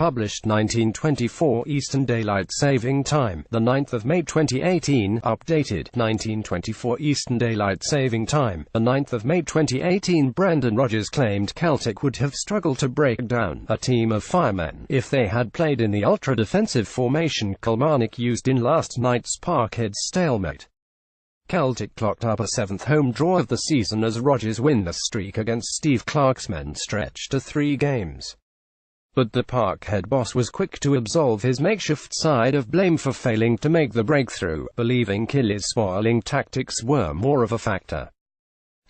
published 1924 Eastern Daylight Saving Time, the 9th of May 2018, updated 1924 Eastern Daylight Saving Time, the 9th of May 2018. Brendan Rodgers claimed Celtic would have struggled to break down a team of firemen if they had played in the ultra-defensive formation Kilmarnock used in last night's Parkhead stalemate. Celtic clocked up a 7th home draw of the season as Rodgers' winless streak against Steve Clarke's men stretched to 3 games. But the Parkhead boss was quick to absolve his makeshift side of blame for failing to make the breakthrough, believing Killy's spoiling tactics were more of a factor.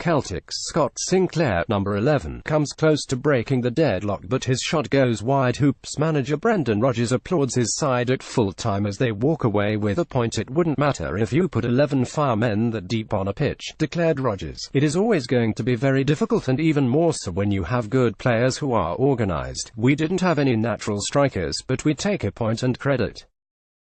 Celtic's Scott Sinclair, number 11, comes close to breaking the deadlock but his shot goes wide. Hoops manager Brendan Rodgers applauds his side at full time as they walk away with a point. It wouldn't matter if you put 11 firemen that deep on a pitch, declared Rodgers. It is always going to be very difficult, and even more so when you have good players who are organised. We didn't have any natural strikers, but we take a point and credit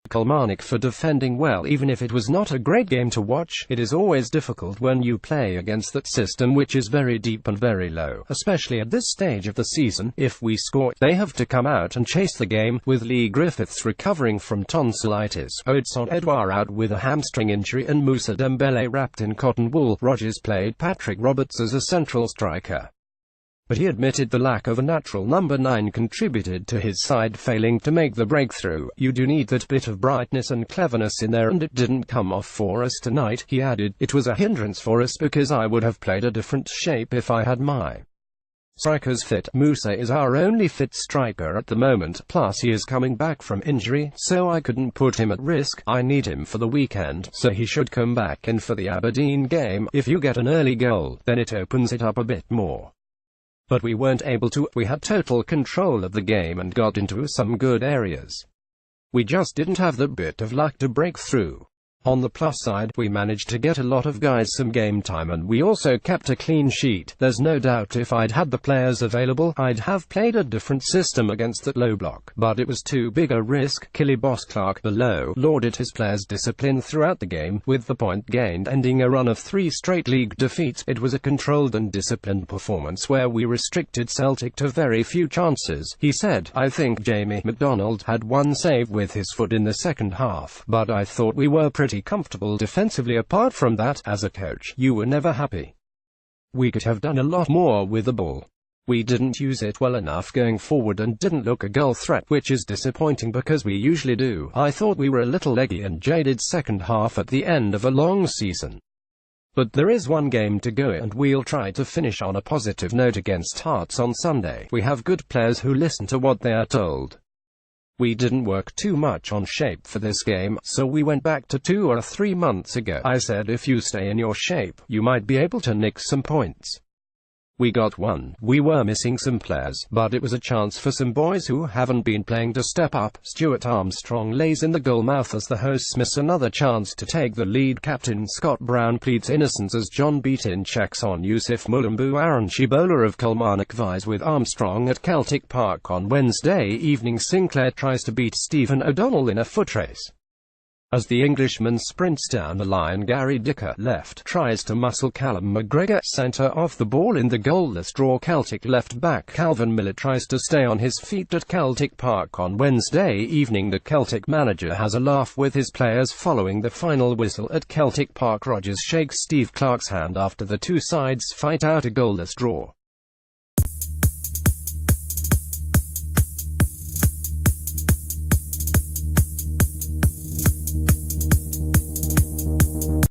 Kilmarnock for defending well. Even if it was not a great game to watch, it is always difficult when you play against that system which is very deep and very low, especially at this stage of the season. If we score, they have to come out and chase the game, with Lee Griffiths recovering from tonsillitis, Odson Edouard out with a hamstring injury and Moussa Dembele wrapped in cotton wool. Rodgers played Patrick Roberts as a central striker, but he admitted the lack of a natural number 9 contributed to his side failing to make the breakthrough. You do need that bit of brightness and cleverness in there, and it didn't come off for us tonight, he added. It was a hindrance for us because I would have played a different shape if I had my strikers fit. Moussa is our only fit striker at the moment, plus he is coming back from injury, so I couldn't put him at risk. I need him for the weekend, so he should come back in for the Aberdeen game. If you get an early goal, then it opens it up a bit more. But we weren't able to. We had total control of the game and got into some good areas. We just didn't have the bit of luck to break through. On the plus side, we managed to get a lot of guys some game time, and we also kept a clean sheet. There's no doubt if I'd had the players available, I'd have played a different system against that low block, but it was too big a risk. Killy boss Clarke below lauded his players' discipline throughout the game, with the point gained ending a run of 3 straight league defeats. It was a controlled and disciplined performance where we restricted Celtic to very few chances, he said. I think Jamie McDonald had one save with his foot in the second half, but I thought we were pretty comfortable defensively. Apart from that, as a coach, you were never happy. We could have done a lot more with the ball. We didn't use it well enough going forward and didn't look a goal threat, which is disappointing because we usually do. I thought we were a little leggy and jaded second half at the end of a long season. But there is one game to go, and we'll try to finish on a positive note against Hearts on Sunday. We have good players who listen to what they are told. We didn't work too much on shape for this game, so we went back to 2 or 3 months ago. I said if you stay in your shape, you might be able to nick some points. We got one. We were missing some players, but it was a chance for some boys who haven't been playing to step up. Stuart Armstrong lays in the goal mouth as the hosts miss another chance to take the lead. Captain Scott Brown pleads innocence as John Beaton checks on Yusuf Mulumbu. Aaron Chibola of Kilmarnock vies with Armstrong at Celtic Park on Wednesday evening. Sinclair tries to beat Stephen O'Donnell in a foot race. As the Englishman sprints down the line, Gary Dicker, left, tries to muscle Callum McGregor, centre, off the ball in the goalless draw. Celtic left-back Calvin Miller tries to stay on his feet at Celtic Park on Wednesday evening. The Celtic manager has a laugh with his players following the final whistle at Celtic Park. Rodgers shakes Steve Clarke's hand after the two sides fight out a goalless draw.